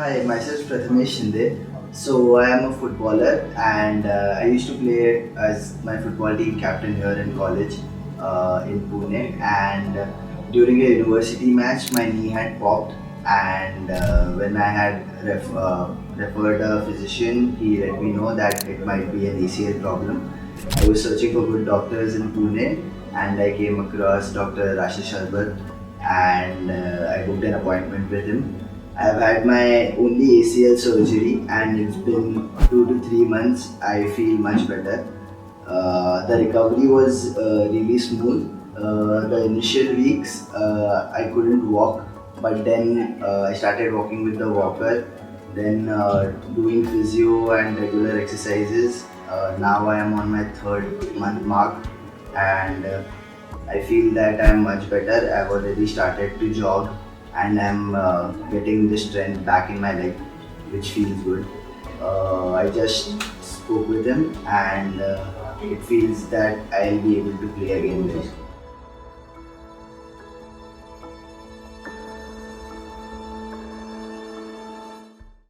Hi, myself Prathamesh Shinde. So I am a footballer and I used to play as my football team captain here in college in Pune. And during a university match, my knee had popped. And when I had referred a physician, he let me know that it might be an ACL problem. I was searching for good doctors in Pune, and I came across Dr. Aashish Arbat, and I booked an appointment with him. I've had my only ACL surgery and it's been 2 to 3 months. I feel much better. The recovery was really smooth. The initial weeks I couldn't walk, but then I started walking with the walker, then doing physio and regular exercises. Now I am on my third month mark and I feel that I am much better. I've already started to jog and I'm getting the strength back in my leg, which feels good. I just spoke with him and it feels that I'll be able to play again very soon.